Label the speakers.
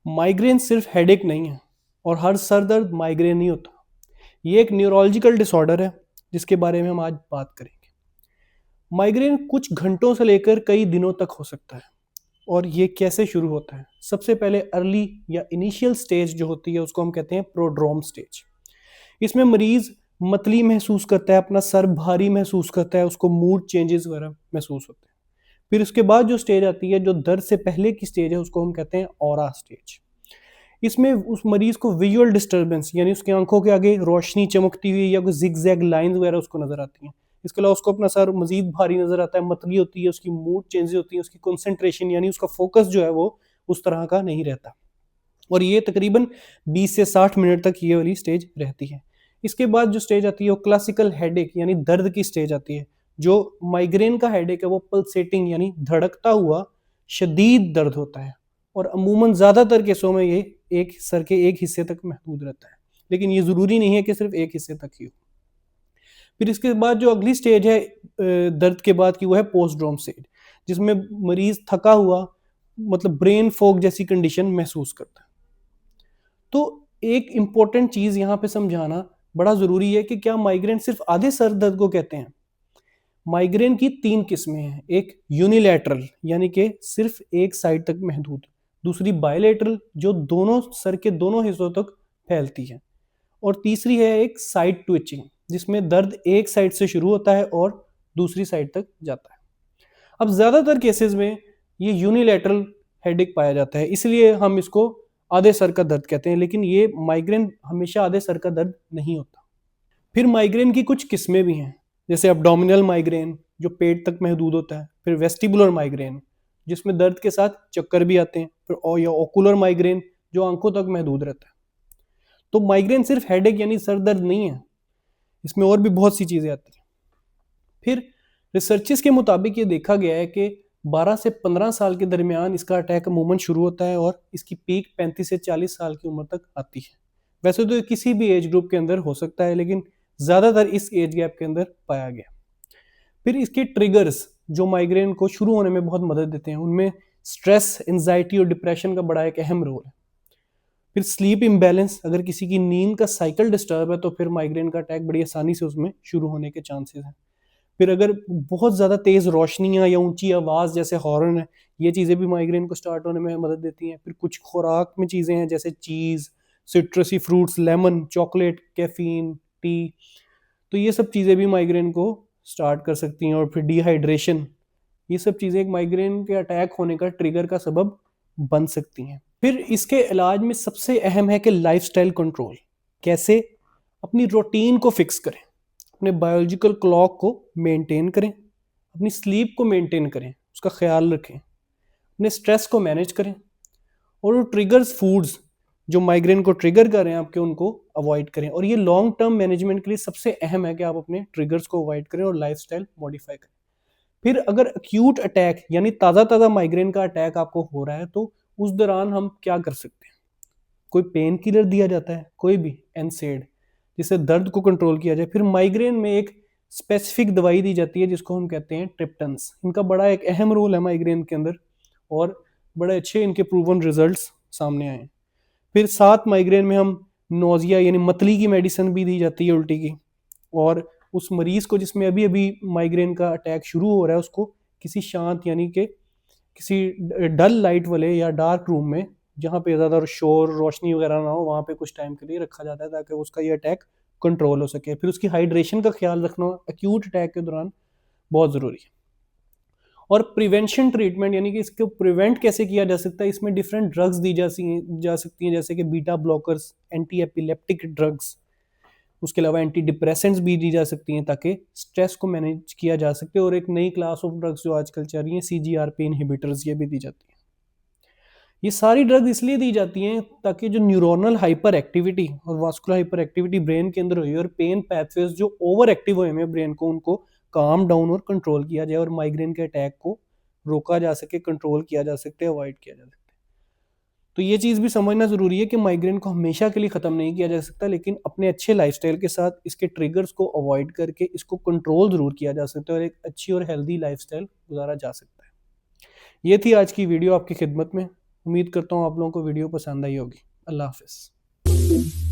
Speaker 1: Migraine सिर्फ headache नहीं है और हर सर दर्द माइग्रेन नहीं होता। ये एक न्यूरोलॉजिकल डिसऑर्डर है जिसके बारे में हम आज बात करेंगे। माइग्रेन कुछ घंटों से लेकर कई दिनों तक हो सकता है। और ये कैसे शुरू होता है? सबसे पहले अर्ली या इनिशियल स्टेज जो होती है उसको हम कहते हैं प्रोड्रोम स्टेज। इसमें मरीज मतली महसूस करता है, अपना सर भारी महसूस करता है, उसको मूड चेंजेस वगैरह महसूस होते हैं। फिर उसके बाद जो स्टेज आती है, जो दर्द से पहले की स्टेज है, उसको हम कहते हैं ऑरा स्टेज। इसमें उस मरीज को विजुअल डिस्टर्बेंस यानी उसकी आंखों के आगे रोशनी चमकती हुई या कोई जिग जैग लाइन वगैरह उसको नजर आती हैं। इसके अलावा उसको अपना सर मजीद भारी नजर आता है, मतली होती है, उसकी मूड चेंजेस होती है, उसकी कंसंट्रेशन यानी उसका फोकस जो है वो उस तरह का नहीं रहता। और ये तकरीबन 20 से 60 मिनट तक ये वाली स्टेज रहती है। इसके बाद जो स्टेज आती है वो क्लासिकल हेडेक यानी दर्द की स्टेज आती है। जो माइग्रेन का हेडेक है वो पल्सेटिंग यानी धड़कता हुआ शदीद दर्द होता है और अमूमन ज़्यादातर केसों में ये एक सर के एक हिस्से तक महदूद रहता है, लेकिन ये ज़रूरी नहीं है कि सिर्फ एक हिस्से तक ही हो। फिर इसके बाद जो अगली स्टेज है दर्द के बाद की, वो है पोस्टड्रोम स्टेज, जिसमें मरीज थका हुआ मतलब ब्रेन फॉग जैसी कंडीशन महसूस करता है। तो एक इम्पॉर्टेंट चीज यहाँ पे समझाना बड़ा जरूरी है कि क्या माइग्रेन सिर्फ आधे सर दर्द को कहते हैं। माइग्रेन की 3 किस्में हैं। एक यूनिलैटरल यानी कि सिर्फ एक साइड तक महदूद, दूसरी बायलैटरल जो दोनों सर के दोनों हिस्सों तक फैलती है, और तीसरी है एक साइड ट्विचिंग जिसमें दर्द एक साइड से शुरू होता है और दूसरी साइड तक जाता है। अब ज्यादातर केसेस में ये यूनिलैटरल हेडेक पाया जाता है, इसलिए हम इसको आधे सर का दर्द कहते हैं, लेकिन ये माइग्रेन हमेशा आधे सर का दर्द नहीं होता। फिर माइग्रेन की कुछ किस्में भी हैं, जैसे अब्डोमिनल माइग्रेन जो पेट तक महदूद होता है, फिर वेस्टिबुलर माइग्रेन जिसमें दर्द के साथ चक्कर भी आते हैं, फिर या ओकुलर माइग्रेन जो आंखों तक महदूद रहता है। तो माइग्रेन सिर्फ हेडेक यानी सर दर्द नहीं है, इसमें और भी बहुत सी चीजें आती हैं। फिर रिसर्चेस के मुताबिक ये देखा गया है कि 12 से 15 साल के दरमियान इसका अटैक अमूमन शुरू होता है और इसकी पीक 35 से 40 साल की उम्र तक आती है। वैसे तो किसी भी एज ग्रुप के अंदर हो सकता है, लेकिन ज़्यादातर इस एज गैप के अंदर पाया गया। फिर इसके ट्रिगर्स जो माइग्रेन को शुरू होने में बहुत मदद देते हैं, उनमें स्ट्रेस, एंजाइटी और डिप्रेशन का बड़ा एक अहम रोल है। फिर स्लीप इम्बैलेंस, अगर किसी की नींद का साइकिल डिस्टर्ब है तो फिर माइग्रेन का अटैक बड़ी आसानी से उसमें शुरू होने के चांसेस हैं। फिर अगर बहुत ज़्यादा तेज़ रोशनियाँ या ऊंची आवाज़ जैसे हॉर्न है, ये चीज़ें भी माइग्रेन को स्टार्ट होने में मदद देती हैं। फिर कुछ खुराक में चीज़ें हैं जैसे cheese, citrusy fruits, lemon, chocolate, caffeine, tea, तो ये सब चीज़ें भी माइग्रेन को स्टार्ट कर सकती हैं। और फिर डिहाइड्रेशन, ये सब चीज़ें एक माइग्रेन के अटैक होने का ट्रिगर का सबब बन सकती हैं। फिर इसके इलाज में सबसे अहम है कि लाइफस्टाइल कंट्रोल। कैसे? अपनी रूटीन को फिक्स करें, अपने बायोलॉजिकल क्लॉक को मेंटेन करें, अपनी स्लीप को मेंटेन करें, उसका ख्याल रखें, अपने स्ट्रेस को मैनेज करें, और वो ट्रिगर्स फूड्स जो माइग्रेन को ट्रिगर कर रहे हैं आपके, उनको अवॉइड करें। और ये लॉन्ग टर्म मैनेजमेंट के लिए सबसे अहम है कि आप अपने ट्रिगर्स को अवॉइड करें और लाइफस्टाइल मॉडिफाई करें। फिर अगर अक्यूट अटैक यानी ताज़ा ताज़ा माइग्रेन का अटैक आपको हो रहा है तो उस दौरान हम क्या कर सकते हैं? कोई पेन किलर दिया जाता है, कोई भी एनसेड, जिससे दर्द को कंट्रोल किया जाए। फिर माइग्रेन में एक स्पेसिफिक दवाई दी जाती है जिसको हम कहते हैं ट्रिप्टन्स। इनका बड़ा एक अहम रोल है माइग्रेन के अंदर और बड़े अच्छे इनके प्रूवन रिजल्ट्स सामने आए हैं। फिर साथ माइग्रेन में हम नोजिया यानी मतली की मेडिसिन भी दी जाती है उल्टी की, और उस मरीज को जिसमें अभी अभी माइग्रेन का अटैक शुरू हो रहा है उसको किसी शांत यानी कि किसी डल लाइट वाले या डार्क रूम में, जहाँ पे ज़्यादा शोर रोशनी वगैरह ना हो, वहाँ पे कुछ टाइम के लिए रखा जाता है ताकि उसका ये अटैक कंट्रोल हो सके। फिर उसकी हाइड्रेशन का ख्याल रखना एक्यूट अटैक के दौरान बहुत ज़रूरी है। और प्रिवेंशन ट्रीटमेंट यानी कि इसको प्रिवेंट कैसे किया जा सकता है, इसमें डिफरेंट ड्रग्स दी जा सकती हैं, जैसे कि beta blockers, anti epileptic drugs, उसके अलावा एंटी डिप्रेसेंट्स भी दी जा सकती हैं ताकि स्ट्रेस को मैनेज किया जा सके। और एक नई क्लास ऑफ ड्रग्स जो आजकल चल रही हैं, CGRP इनहिबिटर्स, ये भी दी जाती हैं। ये सारी ड्रग्स इसलिए दी जाती हैं ताकि जो न्यूरोनल हाइपर एक्टिविटी और वास्कुलर हाइपर एक्टिविटी ब्रेन के अंदर हुई और पेन पैथवेज जो ओवर एक्टिव हुए हैं ब्रेन को, उनको काम डाउन और कंट्रोल किया जाए और माइग्रेन के अटैक को रोका जा सके, कंट्रोल किया जा सकते, अवॉइड किया जा सकता है। तो ये चीज़ भी समझना ज़रूरी है कि माइग्रेन को हमेशा के लिए ख़त्म नहीं किया जा सकता, लेकिन अपने अच्छे लाइफस्टाइल के साथ इसके ट्रिगर्स को अवॉइड करके इसको कंट्रोल ज़रूर किया जा सकता है और एक अच्छी और हेल्दी लाइफस्टाइल गुजारा जा सकता है। ये थी आज की वीडियो आपकी खिदमत में। उम्मीद करता हूँ आप लोगों को वीडियो पसंद आई होगी। अल्लाह हाफिज़।